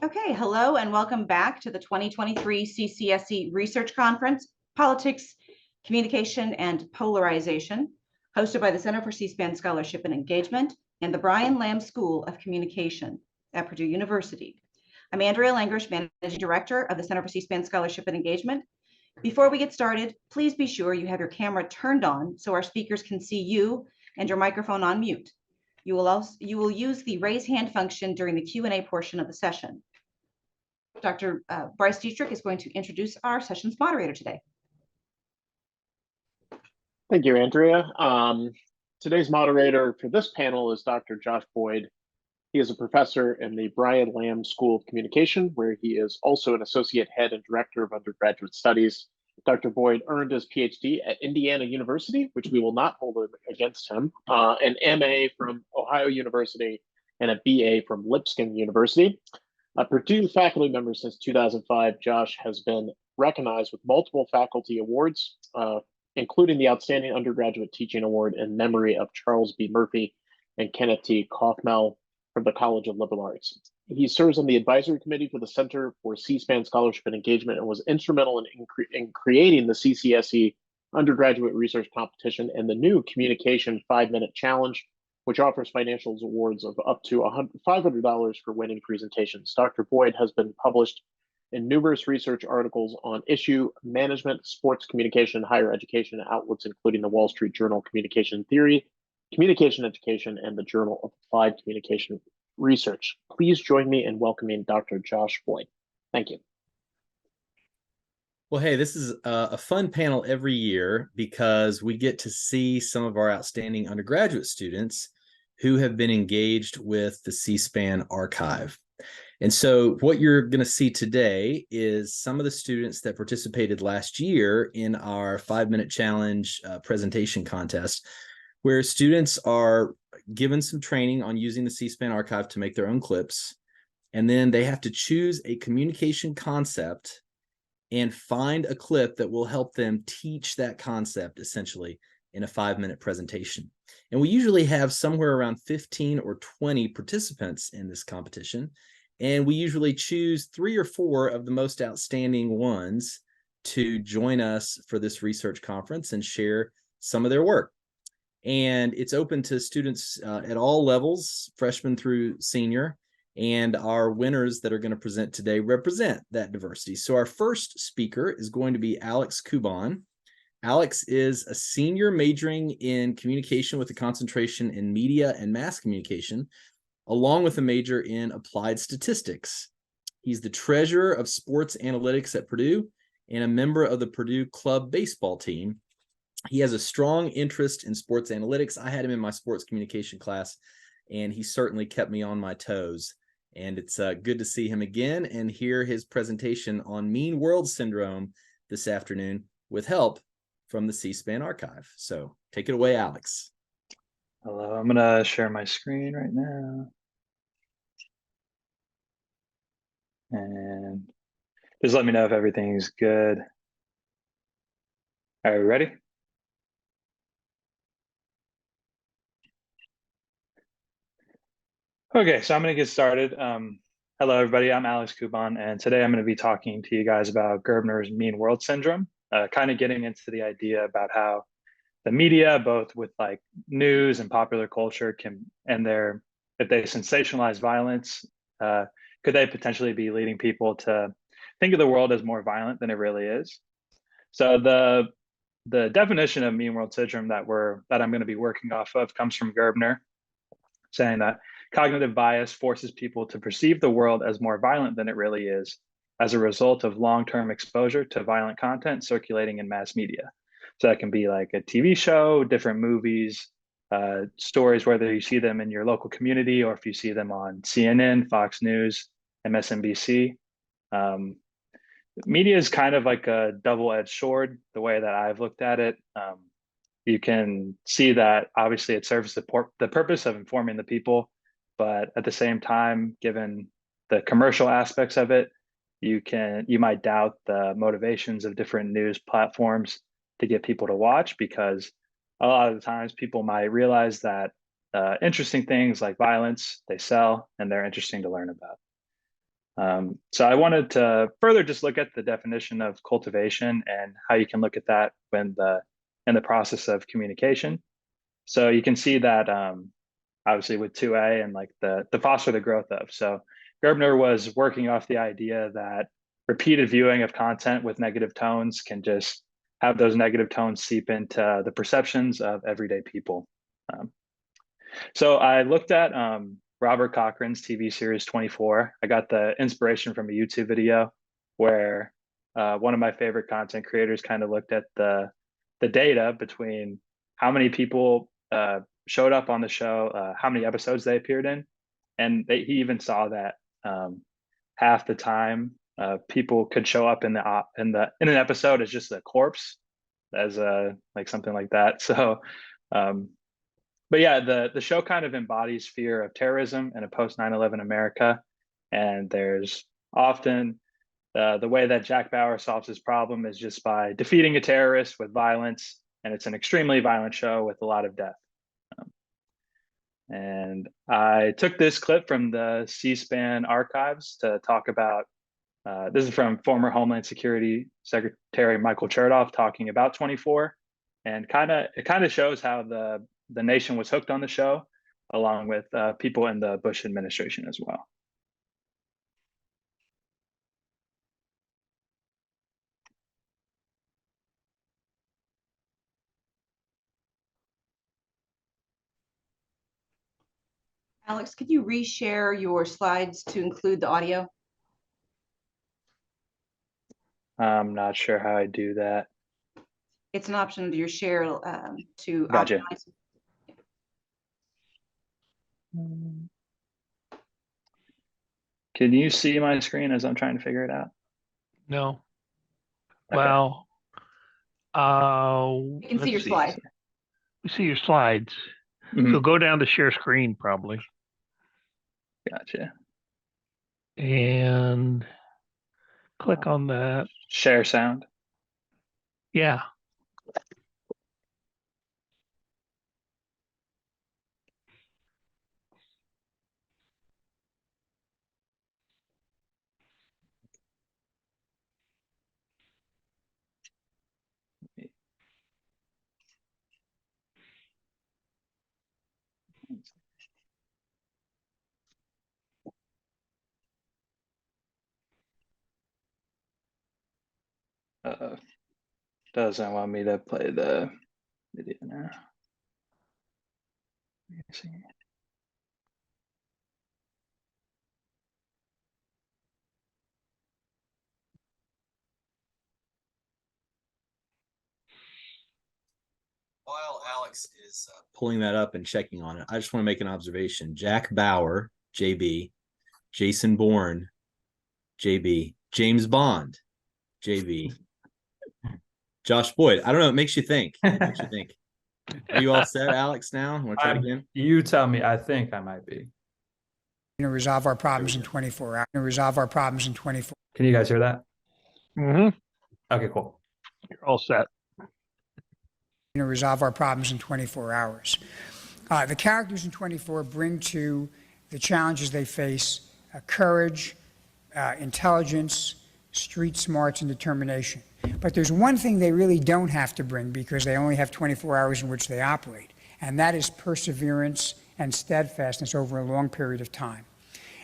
Okay, hello and welcome back to the 2023 CCSE Research Conference, Politics, Communication, and Polarization, hosted by the Center for C-SPAN Scholarship and Engagement and the Brian Lamb School of Communication at Purdue University. I'm Andrea Langrish, Managing Director of the Center for C-SPAN Scholarship and Engagement. Before we get started, please be sure you have your camera turned on so our speakers can see you and your microphone on mute. You will use the raise hand function during the Q&A portion of the session. Dr. Bryce Dietrich is going to introduce our session's moderator today. Thank you, Andrea. Today's moderator for this panel is Dr. Josh Boyd. He is a professor in the Brian Lamb School of Communication, where he is also an associate head and director of undergraduate studies. Dr. Boyd earned his Ph.D. at Indiana University, which we will not hold against him, an MA from Ohio University, and a BA from Lipscomb University. A Purdue faculty member since 2005, Josh has been recognized with multiple faculty awards, including the Outstanding Undergraduate Teaching Award in memory of Charles B. Murphy and Kenneth T. Kaufmel from the College of Liberal Arts. He serves on the advisory committee for the Center for C-SPAN Scholarship and Engagement and was instrumental in creating the CCSE Undergraduate Research Competition and the new Communication 5-Minute Challenge, which offers financial awards of up to $500 for winning presentations. Dr. Boyd has been published in numerous research articles on issue management, sports communication, higher education outlets, including the Wall Street Journal Communication Theory, Communication Education, and the Journal of Applied Communication Research. Please join me in welcoming Dr. Josh Boyd. Thank you. Well, hey, this is a fun panel every year because we get to see some of our outstanding undergraduate students who have been engaged with the C-SPAN archive. And so what you're going to see today is some of the students that participated last year in our 5-minute challenge presentation contest, where students are given some training on using the C-SPAN archive to make their own clips. And then they have to choose a communication concept and find a clip that will help them teach that concept essentially in a 5-minute presentation. And we usually have somewhere around 15 or 20 participants in this competition. And we usually choose 3 or 4 of the most outstanding ones to join us for this research conference and share some of their work. And it's open to students at all levels, freshman through senior. And our winners that are going to present today represent that diversity. So our first speaker is going to be Alex Kubon. Alex is a senior majoring in communication with a concentration in media and mass communication, along with a major in applied statistics. He's the treasurer of sports analytics at Purdue and a member of the Purdue Club Baseball team. He has a strong interest in sports analytics. I had him in my sports communication class, and he certainly kept me on my toes. And it's good to see him again and hear his presentation on mean world syndrome this afternoon with help from the C-SPAN archive. So take it away, Alex. Hello, I'm gonna share my screen right now. And just let me know if everything's good. Are we ready? Okay, so I'm going to get started. Hello, everybody. I'm Alex Kubon, and today I'm going to be talking to you guys about Gerbner's mean world syndrome, kind of getting into the idea about how the media, both with like news and popular culture, if they sensationalize violence, could they potentially be leading people to think of the world as more violent than it really is? So the definition of mean world syndrome that I'm going to be working off of comes from Gerbner, saying that cognitive bias forces people to perceive the world as more violent than it really is as a result of long-term exposure to violent content circulating in mass media. So that can be like a TV show, different movies, stories, whether you see them in your local community or if you see them on CNN, Fox News, MSNBC. Media is kind of like a double-edged sword, the way that I've looked at it. You can see that obviously it serves the purpose of informing the people, but at the same time, given the commercial aspects of it, you might doubt the motivations of different news platforms to get people to watch, because a lot of the times people might realize that interesting things like violence, they sell and they're interesting to learn about. So I wanted to further just look at the definition of cultivation and how you can look at that when in the process of communication. So you can see that obviously with 2A and like the foster the growth of. So Gerbner was working off the idea that repeated viewing of content with negative tones can just have those negative tones seep into the perceptions of everyday people. So I looked at Robert Cochran's TV series 24. I got the inspiration from a YouTube video where one of my favorite content creators kind of looked at the data between how many people showed up on the show, how many episodes they appeared in, and he even saw that half the time people could show up in an episode as just a corpse, as like something like that. So but yeah, the show kind of embodies fear of terrorism in a post 9/11 America. And there's often the way that Jack Bauer solves his problem is just by defeating a terrorist with violence. And it's an extremely violent show with a lot of death. And I took this clip from the C-SPAN archives to talk about, this is from former Homeland Security Secretary Michael Chertoff talking about 24. And it kind of shows how the nation was hooked on the show, along with people in the Bush administration as well. Alex, could you reshare your slides to include the audio? I'm not sure how I do that. It's an option under your share to Gotcha. optimize. Can you see my screen as I'm trying to figure it out? No. Okay. Well, You can see your let's slide. We see your slides. Mhm. So go down to share screen probably, Gotcha. and click on that. Share sound. Yeah. Doesn't want me to play the video now. Let me see. While Alex is pulling that up and checking on it, I just want to make an observation. Jack Bauer, JB, Jason Bourne, JB, James Bond, JB, Josh Boyd. I don't know. It makes you think. It makes you think. Are you all set, Alex, now? Want to try it again? You tell me. I think I might be. Resolve our problems in 24 hours. Resolve our problems in 24. Can you guys hear that? Mm-hmm. Okay, cool. You're all set. Resolve our problems in 24 hours. The characters in 24 bring to the challenges they face courage, intelligence, street smarts, and determination. But there's one thing they really don't have to bring because they only have 24 hours in which they operate, and that is perseverance and steadfastness over a long period of time.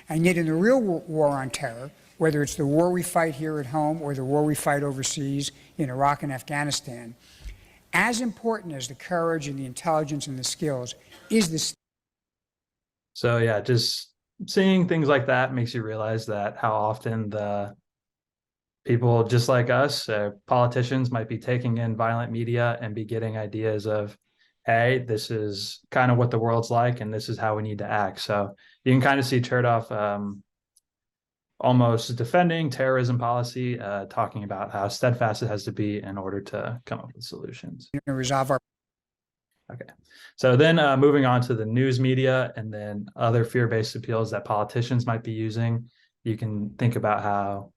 And yet in the real war on terror, whether it's the war we fight here at home or the war we fight overseas in Iraq and Afghanistan, as important as the courage and the intelligence and the skills is the. So yeah, just seeing things like that makes you realize that how often the people just like us, politicians, might be taking in violent media and be getting ideas of, hey, this is kind of what the world's like and this is how we need to act. So you can kind of see Chertoff almost defending terrorism policy, talking about how steadfast it has to be in order to come up with solutions. Resolve our. Okay, so then moving on to the news media and then other fear-based appeals that politicians might be using, you can think about how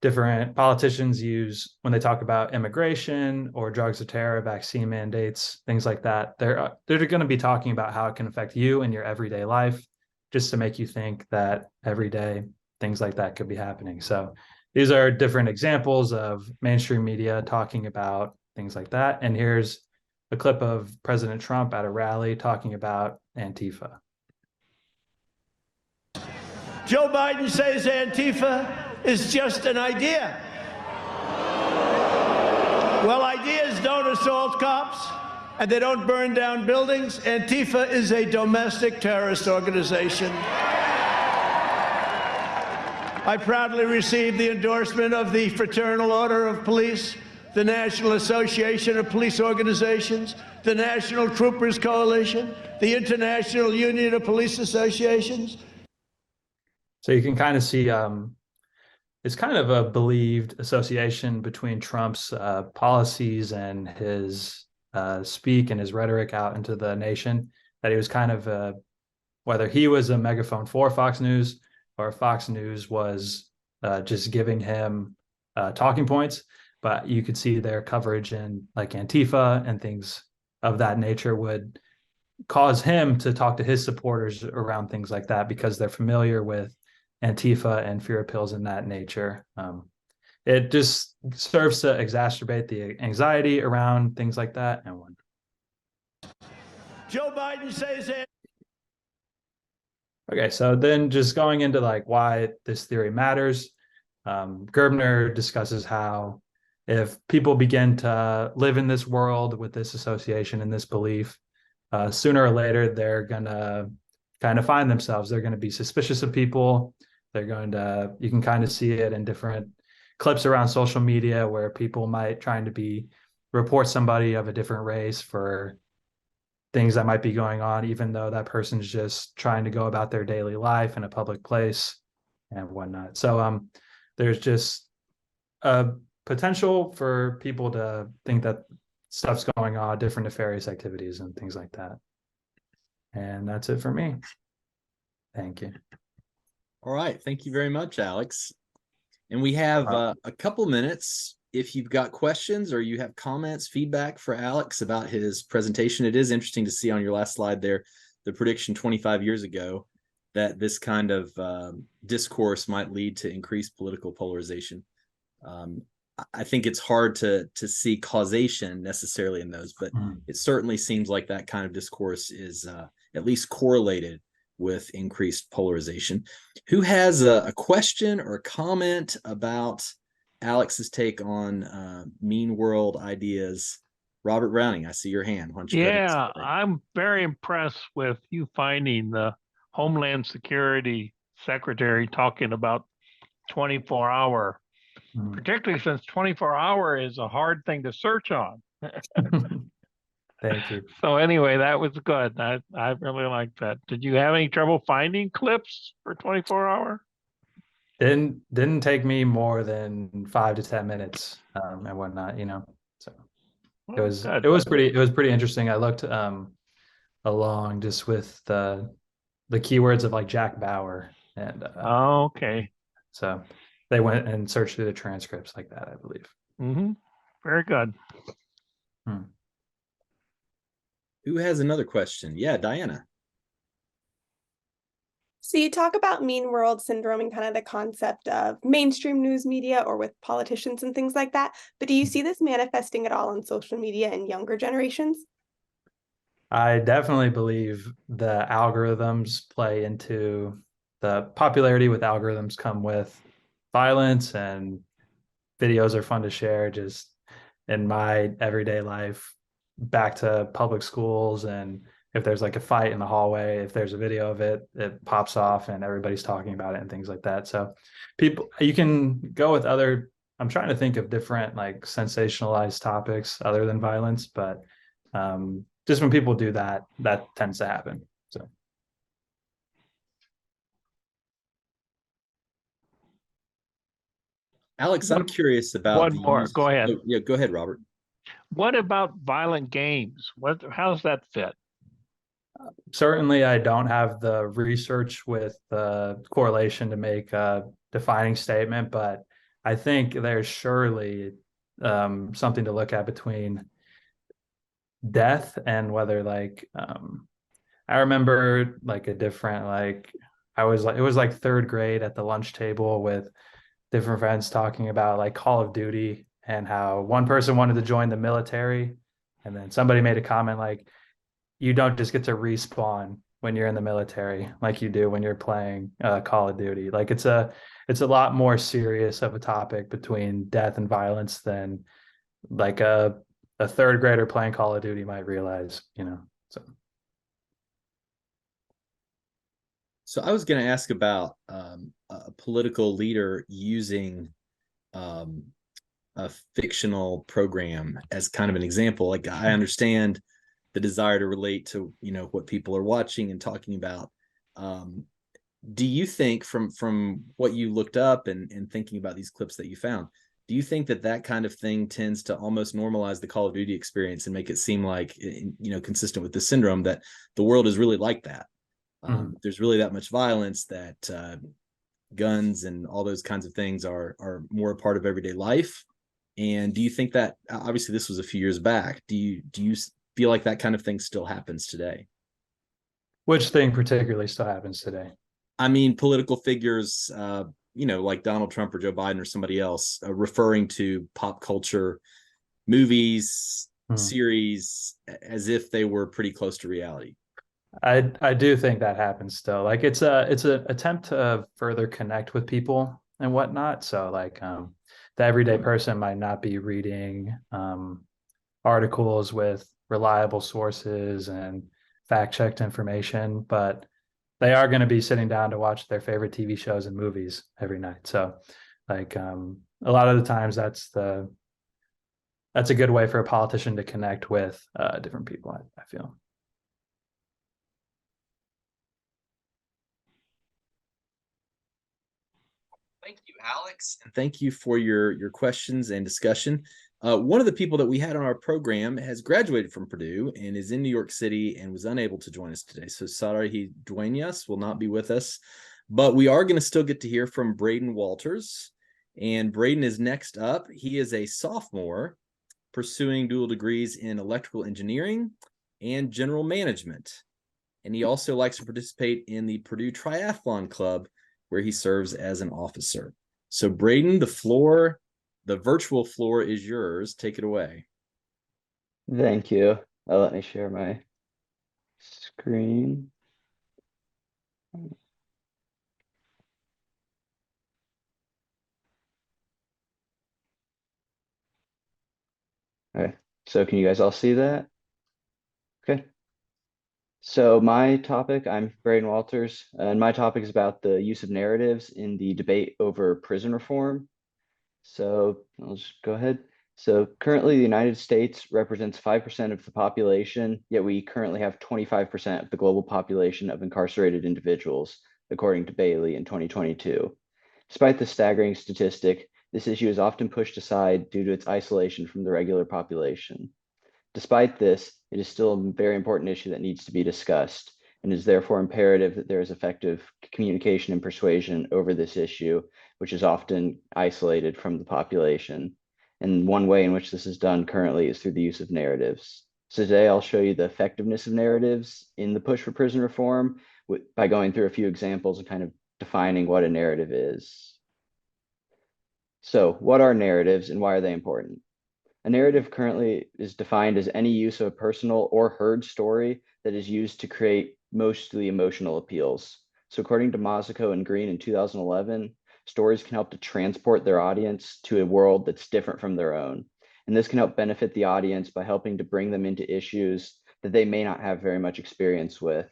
different politicians use when they talk about immigration or drugs or terror, vaccine mandates, things like that. They're going to be talking about how it can affect you in your everyday life, just to make you think that every day things like that could be happening. So these are different examples of mainstream media talking about things like that. And here's a clip of President Trump at a rally talking about Antifa. Joe Biden says Antifa is just an idea. Well, ideas don't assault cops and they don't burn down buildings. Antifa is a domestic terrorist organization. I proudly received the endorsement of the Fraternal Order of Police, the National Association of Police Organizations, the National Troopers Coalition, the International Union of Police Associations. So you can kind of see it's kind of a believed association between Trump's policies and his speak and his rhetoric out into the nation, that he was kind of, whether he was a megaphone for Fox News or Fox News was just giving him talking points. But you could see their coverage in like Antifa and things of that nature would cause him to talk to his supporters around things like that because they're familiar with Antifa and fear appeals in that nature. It just serves to exacerbate the anxiety around things like that. And one. Joe Biden says it. Okay, so then just going into like why this theory matters, Gerbner discusses how if people begin to live in this world with this association and this belief, sooner or later, they're going to kind of find themselves. They're going to be suspicious of people. They're going to, you can kind of see it in different clips around social media where people might trying to report somebody of a different race for things that might be going on, even though that person's just trying to go about their daily life in a public place and whatnot. So there's just a potential for people to think that stuff's going on, different nefarious activities and things like that. And that's it for me. Thank you. All right. Thank you very much, Alex. And we have a couple minutes. If you've got questions or you have comments, feedback for Alex about his presentation, it is interesting to see on your last slide there, the prediction 25 years ago that this kind of discourse might lead to increased political polarization. I think it's hard to see causation necessarily in those, but it certainly seems like that kind of discourse is at least correlated with increased polarization. Who has a question or a comment about Alex's take on mean world ideas? Robert Browning, I see your hand. Why don't you go ahead and Yeah, start? I'm very impressed with you finding the Homeland Security Secretary talking about 24-hour, particularly since 24-hour is a hard thing to search on. Thank you. So anyway, that was good. I really liked that. Did you have any trouble finding clips for 24-hour? Didn't take me more than 5 to 10 minutes and whatnot, so it was pretty interesting. I looked along just with the keywords of like Jack Bauer and okay. So they went and searched through the transcripts like that, I believe. Mm-hmm. Very good. Who has another question? Yeah, Diana. So you talk about mean world syndrome and kind of the concept of mainstream news media or with politicians and things like that. But do you see this manifesting at all on social media in younger generations? I definitely believe the algorithms play into the popularity with algorithms come with violence, and videos are fun to share just in my everyday life back to public schools. And if there's like a fight in the hallway, if there's a video of it, it pops off and everybody's talking about it and things like that. So you can go with I'm trying to think of different like sensationalized topics other than violence, but just when people do that tends to happen. So. Alex, I'm curious about one more. Go ahead. Yeah, go ahead, Robert. What about violent games? How does that fit? Certainly, I don't have the research with the correlation to make a defining statement, but I think there's surely something to look at between death and whether like I remember like a different like it was like third grade at the lunch table with different friends talking about like Call of Duty and how one person wanted to join the military, and then somebody made a comment like, you don't just get to respawn when you're in the military like you do when you're playing Call of Duty. Like it's a lot more serious of a topic between death and violence than like a third grader playing Call of Duty might realize, you know. So I was going to ask about a political leader using a fictional program as kind of an example. Like I understand the desire to relate to, you know, what people are watching and talking about. Do you think from what you looked up and thinking about these clips that you found, do you think that kind of thing tends to almost normalize the Call of Duty experience and make it seem like, you know, consistent with the syndrome that the world is really like that? There's really that much violence, that guns and all those kinds of things are more a part of everyday life. And do you think that, obviously this was a few years back, do you feel like that kind of thing still happens today? Which thing particularly still happens today? I mean, political figures, you know, like Donald Trump or Joe Biden or somebody else, referring to pop culture, movies, series, as if they were pretty close to reality. I do think that happens still. Like it's an attempt to further connect with people and whatnot. So like the everyday person might not be reading articles with reliable sources and fact-checked information, but they are going to be sitting down to watch their favorite TV shows and movies every night. So like a lot of the times that's a good way for a politician to connect with different people, I feel. Thank you, Alex, and thank you for your questions and discussion. One of the people that we had on our program has graduated from Purdue and is in New York City and was unable to join us today. So sorry, he Duenas will not be with us, but we are going to still get to hear from Brayden Walters. And Brayden is next up. He is a sophomore pursuing dual degrees in electrical engineering and general management. And he also likes to participate in the Purdue Triathlon Club, where he serves as an officer. So Brayden, the virtual floor is yours. Take it away. Thank you. Let me share my screen. Okay, so can you guys all see that? Okay. So my topic, I'm Brayden Walters, and my topic is about the use of narratives in the debate over prison reform. So I'll just go ahead. So currently the United States represents 5% of the population, yet we currently have 25% of the global population of incarcerated individuals, according to Bailey in 2022. Despite the staggering statistic, this issue is often pushed aside due to its isolation from the regular population. Despite this, it is still a very important issue that needs to be discussed, and is therefore imperative that there is effective communication and persuasion over this issue, which is often isolated from the population. And one way in which this is done currently is through the use of narratives. So today I'll show you the effectiveness of narratives in the push for prison reform by going through a few examples and kind of defining what a narrative is. So what are narratives and why are they important? A narrative currently is defined as any use of a personal or heard story that is used to create mostly emotional appeals. So according to Mazzucco and Green in 2011, stories can help to transport their audience to a world that's different from their own. And this can help benefit the audience by helping to bring them into issues that they may not have very much experience with,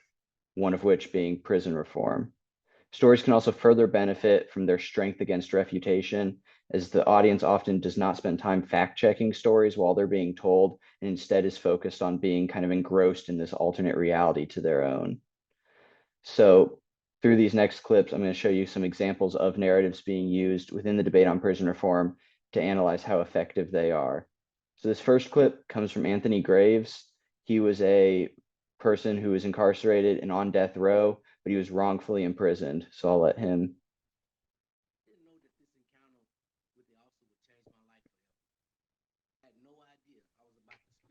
one of which being prison reform. Stories can also further benefit from their strength against refutation, as the audience often does not spend time fact-checking stories while they're being told, and instead is focused on being kind of engrossed in this alternate reality to their own. So through these next clips, I'm going to show you some examples of narratives being used within the debate on prison reform to analyze how effective they are. So this first clip comes from Anthony Graves. He was a person who was incarcerated and on death row, but he was wrongfully imprisoned. So I'll let him.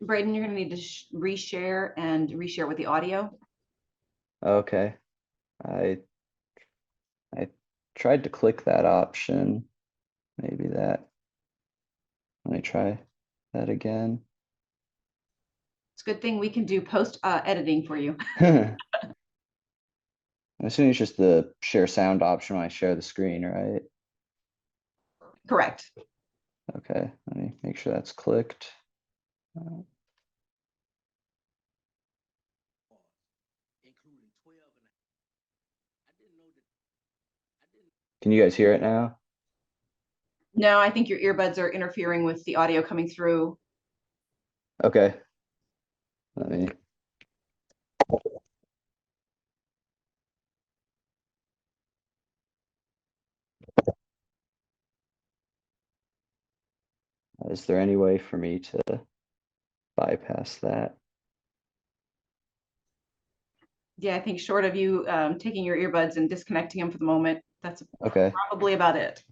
Brayden, you're going to need to reshare with the audio. Okay. I tried to click that option. Maybe that. Let me try that again. It's a good thing we can do post editing for you. I'm assuming it's just the share sound option when I share the screen, right? Correct. Okay, let me make sure that's clicked. Can you guys hear it now? No, I think your earbuds are interfering with the audio coming through. Okay. Let me. Is there any way for me to bypass that? Yeah, I think short of you taking your earbuds and disconnecting them for the moment, that's Okay, probably about it.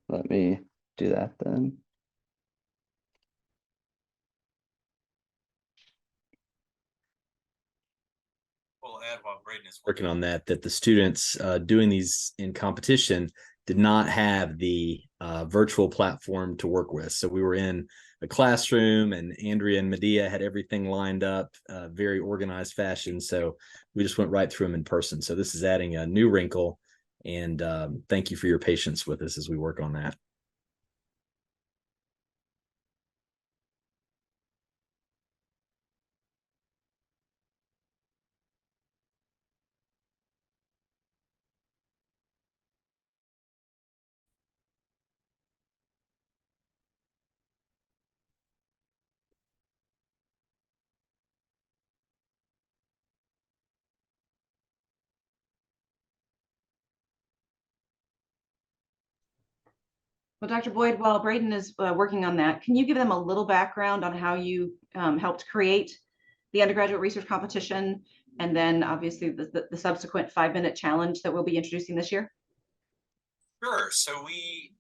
let me do that then. We'll add while Brayden is working on that the students doing these in competition did not have the virtual platform to work with. So we were in a classroom, and Andrea and Medea had everything lined up, very organized fashion. So we just went right through them in person. So this is adding a new wrinkle, and thank you for your patience with us as we work on that. Well, Dr. Boyd, while Brayden is working on that, can you give them a little background on how you helped create the undergraduate research competition, and then obviously the subsequent 5-minute challenge that we'll be introducing this year? Sure. So we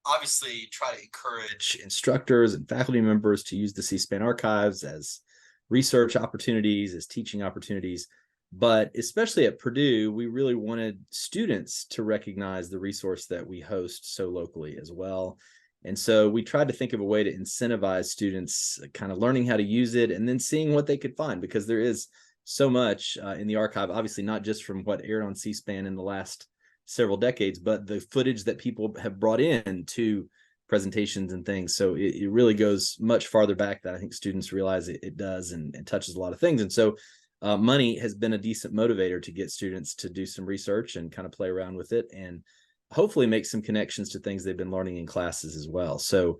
obviously try to encourage instructors and faculty members to use the C-SPAN archives as research opportunities, as teaching opportunities. But especially at Purdue, we really wanted students to recognize the resource that we host so locally as well. And so we tried to think of a way to incentivize students kind of learning how to use it and then seeing what they could find, because there is so much in the archive, obviously not just from what aired on C-SPAN in the last several decades, but the footage that people have brought in to presentations and things. So it really goes much farther back than I think students realize it does, and touches a lot of things. And so money has been a decent motivator to get students to do some research and kind of play around with it, and hopefully make some connections to things they've been learning in classes as well. So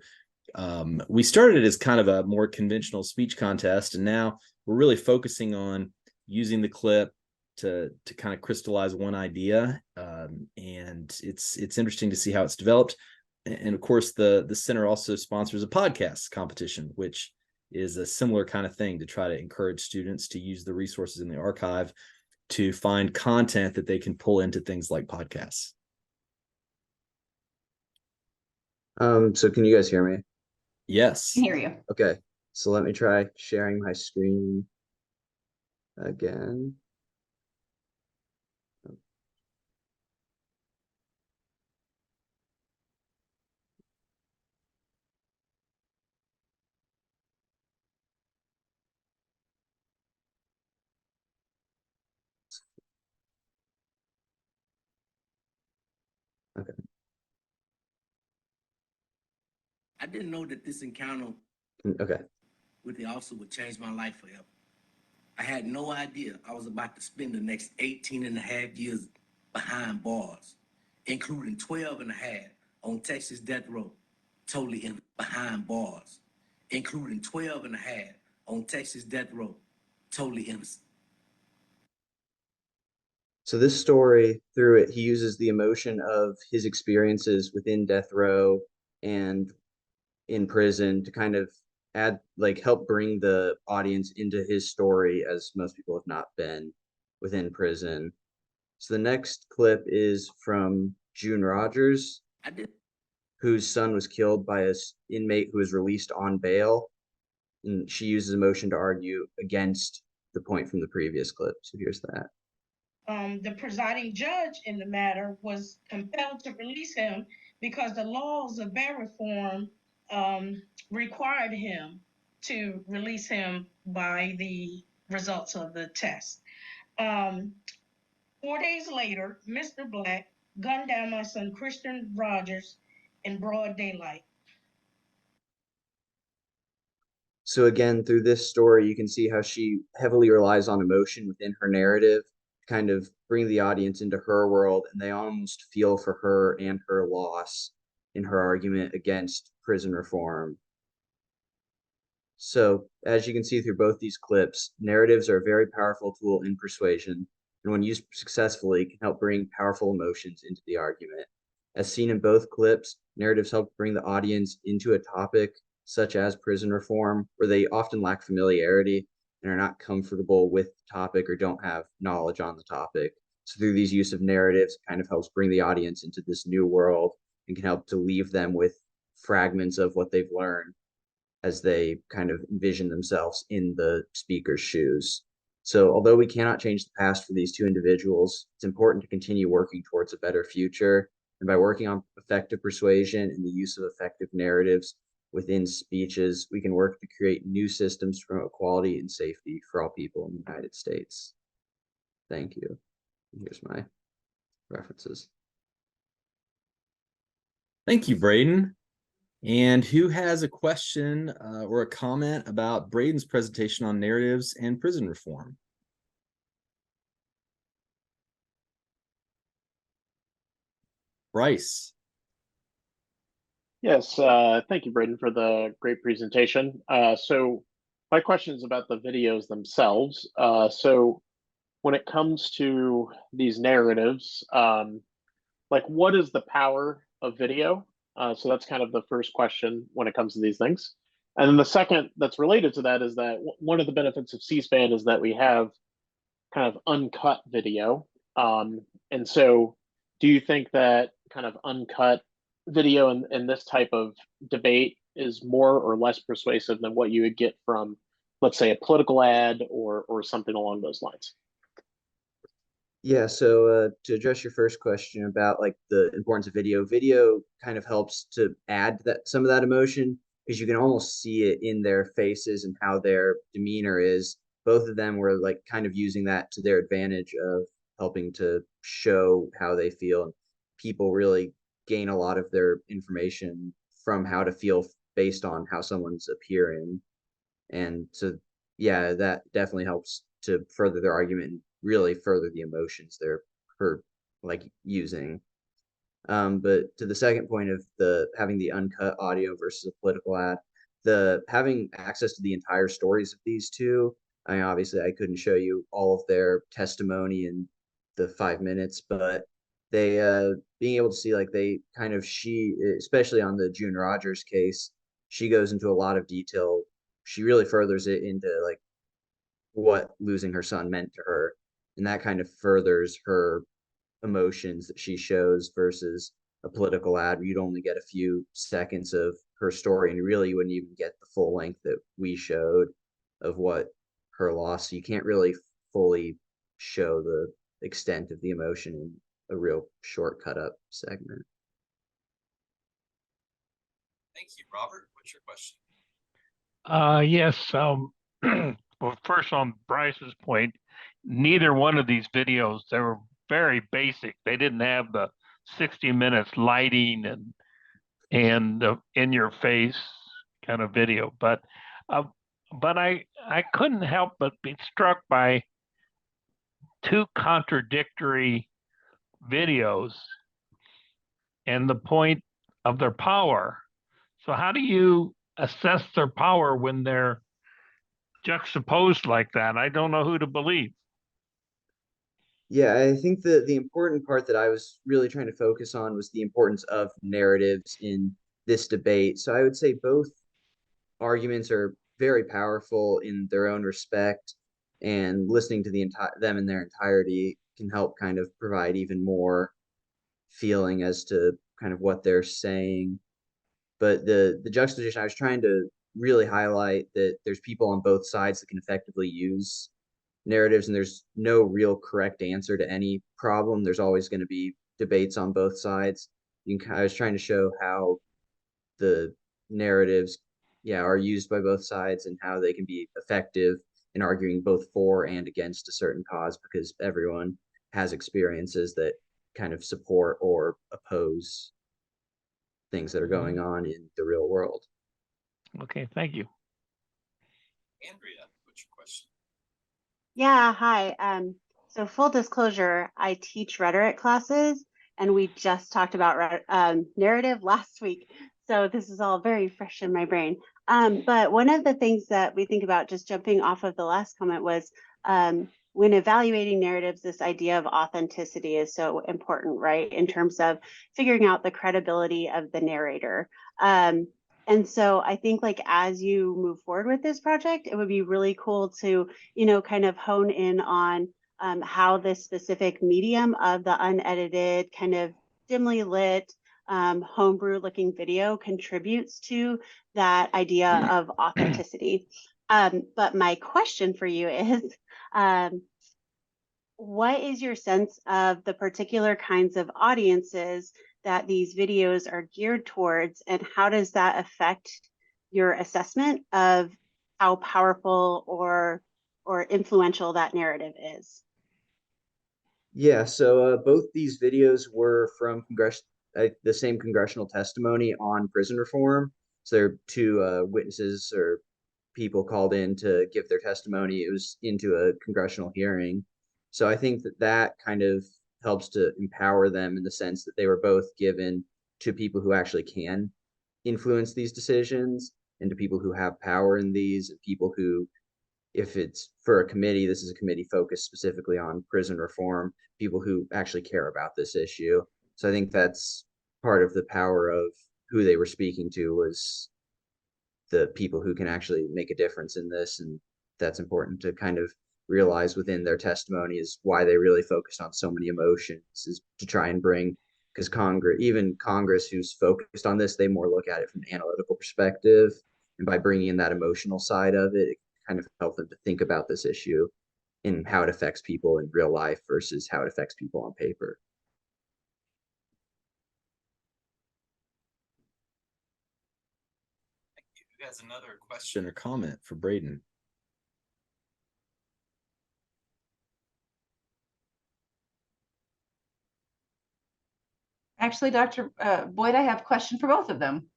we started it as kind of a more conventional speech contest, and now we're really focusing on using the clip to kind of crystallize one idea, and it's interesting to see how it's developed. And of course, the center also sponsors a podcast competition, which is a similar kind of thing to try to encourage students to use the resources in the archive to find content that they can pull into things like podcasts. So can you guys hear me? Yes. I can hear you. Okay, so let me try sharing my screen again. Okay. I didn't know that this encounter Okay. with the officer would change my life forever. I had no idea I was about to spend the next 18 and a half years behind bars, including 12 and a half on Texas death row, totally behind bars, including 12 and a half on Texas death row, totally innocent. So this story, through it, he uses the emotion of his experiences within death row and in prison to kind of add, like, help bring the audience into his story, as most people have not been within prison. So the next clip is from June Rogers, whose son was killed by an inmate who was released on bail. And she uses emotion to argue against the point from the previous clip. So here's that. The presiding judge in the matter was compelled to release him because the laws of bail reform required him to release him by the results of the test. 4 days later, Mr. Black gunned down my son Christian Rogers in broad daylight. So again, through this story, you can see how she heavily relies on emotion within her narrative, kind of bring the audience into her world, and they almost feel for her and her loss in her argument against prison reform. So as you can see through both these clips, narratives are a very powerful tool in persuasion, and when used successfully, can help bring powerful emotions into the argument. As seen in both clips, narratives help bring the audience into a topic such as prison reform, where they often lack familiarity and are not comfortable with the topic or don't have knowledge on the topic. So through these use of narratives, it kind of helps bring the audience into this new world and can help to leave them with fragments of what they've learned as they kind of envision themselves in the speaker's shoes. So although we cannot change the past for these two individuals, it's important to continue working towards a better future. And by working on effective persuasion and the use of effective narratives within speeches, we can work to create new systems to promote equality and safety for all people in the United States. Thank you. Here's my references. Thank you, Brayden. And who has a question or a comment about Brayden's presentation on narratives and prison reform? Bryce. Yes, thank you, Brayden, for the great presentation. So my question is about the videos themselves. So when it comes to these narratives, like what is the power of video? So that's kind of the first question when it comes to these things. And then the second that's related to that is that one of the benefits of C-SPAN is that we have kind of uncut video. And so do you think that kind of uncut video in this type of debate is more or less persuasive than what you would get from, let's say, a political ad or something along those lines? Yeah, so to address your first question about like the importance of video kind of helps to add that some of that emotion because you can almost see it in their faces and how their demeanor is. Both of them were like kind of using that to their advantage of helping to show how they feel. And people really gain a lot of their information from how to feel based on how someone's appearing. And so, yeah, that definitely helps to further their argument and really further the emotions they're like using. But to the second point of the having the uncut audio versus a political ad, the having access to the entire stories of these two, I mean, obviously I couldn't show you all of their testimony in the 5 minutes, but they being able to see like they kind of especially on the June Rogers case, she goes into a lot of detail. She really furthers it into like what losing her son meant to her, and that kind of furthers her emotions that she shows versus a political ad where you'd only get a few seconds of her story and really you wouldn't even get the full length that we showed of what her loss. So you can't really fully show the extent of the emotion in a real short cut up segment. Thank you, Robert. What's your question? Yes. Well, first on Bryce's point, neither one of these videos, they were very basic. They didn't have the 60 minutes lighting and in your face kind of video. But I couldn't help but be struck by two contradictory videos and the point of their power. So how do you assess their power when they're juxtaposed like that? I don't know who to believe. Yeah, I think the important part that I was really trying to focus on was the importance of narratives in this debate. So I would say both arguments are very powerful in their own respect, and listening to them in their entirety can help kind of provide even more feeling as to kind of what they're saying. But the juxtaposition, I was trying to really highlight that there's people on both sides that can effectively use narratives, and there's no real correct answer to any problem. There's always going to be debates on both sides. I was trying to show how the narratives, are used by both sides and how they can be effective in arguing both for and against a certain cause, because everyone has experiences that kind of support or oppose things that are going on in the real world. Okay, thank you. Andrea, what's your question? Yeah, hi. So full disclosure, I teach rhetoric classes, and we just talked about narrative last week. So this is all very fresh in my brain. But one of the things that we think about, just jumping off of the last comment, was when evaluating narratives, this idea of authenticity is so important, right? In terms of figuring out the credibility of the narrator. And so I think, like, as you move forward with this project, it would be really cool to, kind of hone in on how this specific medium of the unedited, kind of dimly lit, homebrew looking video contributes to that idea of authenticity. But my question for you is, what is your sense of the particular kinds of audiences that these videos are geared towards, and how does that affect your assessment of how powerful or influential that narrative is? Yeah, so both these videos were from the same congressional testimony on prison reform. So there are two witnesses or people called in to give their testimony. It was into a congressional hearing. So I think that kind of helps to empower them in the sense that they were both given to people who actually can influence these decisions, and to people who have power in these, and people who, if it's for a committee, this is a committee focused specifically on prison reform, people who actually care about this issue. So I think that's part of the power of who they were speaking to, was the people who can actually make a difference in this. And that's important to kind of realize within their testimony, is why they really focused on so many emotions, is to try and bring, because Congress who's focused on this, they more look at it from an analytical perspective. And by bringing in that emotional side of it, it kind of helps them to think about this issue and how it affects people in real life versus how it affects people on paper. Who has another question or comment for Brayden? Actually, Dr. Boyd, I have a question for both of them.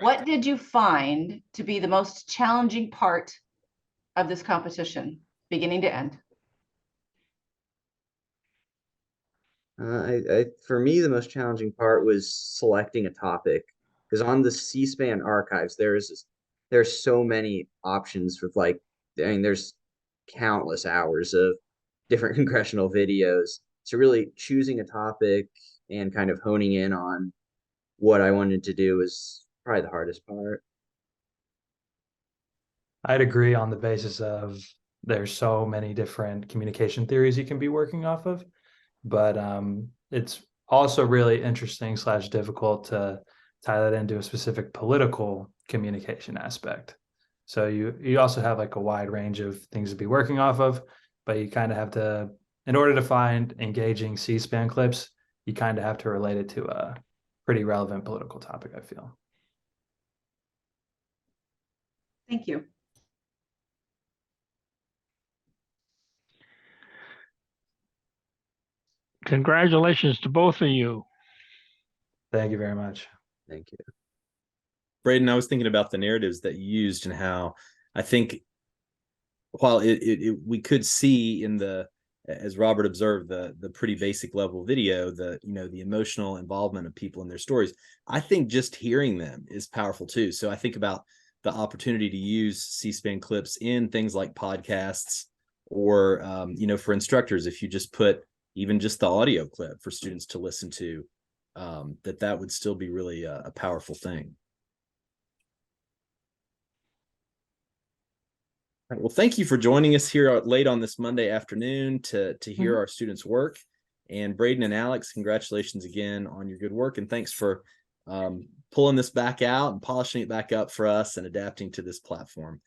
What did you find to be the most challenging part of this competition, beginning to end? For me, the most challenging part was selecting a topic, because on the C-SPAN archives, there's so many options with, like, there's countless hours of different congressional videos. So really choosing a topic and kind of honing in on what I wanted to do was probably the hardest part. I'd agree on the basis of there's so many different communication theories you can be working off of, but it's also really interesting / difficult to tie that into a specific political communication aspect. So you also have like a wide range of things to be working off of, but you kind of have to, in order to find engaging C-SPAN clips, you kind of have to relate it to a pretty relevant political topic, I feel. Thank you. Congratulations to both of you. Thank you very much. Thank you. Brayden, I was thinking about the narratives that you used, and how I think, while we could see in the, as Robert observed, the pretty basic level video, the emotional involvement of people in their stories, I think just hearing them is powerful too. So I think about the opportunity to use C-SPAN clips in things like podcasts, or for instructors, if you just put even just the audio clip for students to listen to, that would still be really a powerful thing. Well, thank you for joining us here late on this Monday afternoon to hear our students' work. And Brayden and Alex, congratulations again on your good work, and thanks for pulling this back out and polishing it back up for us and adapting to this platform.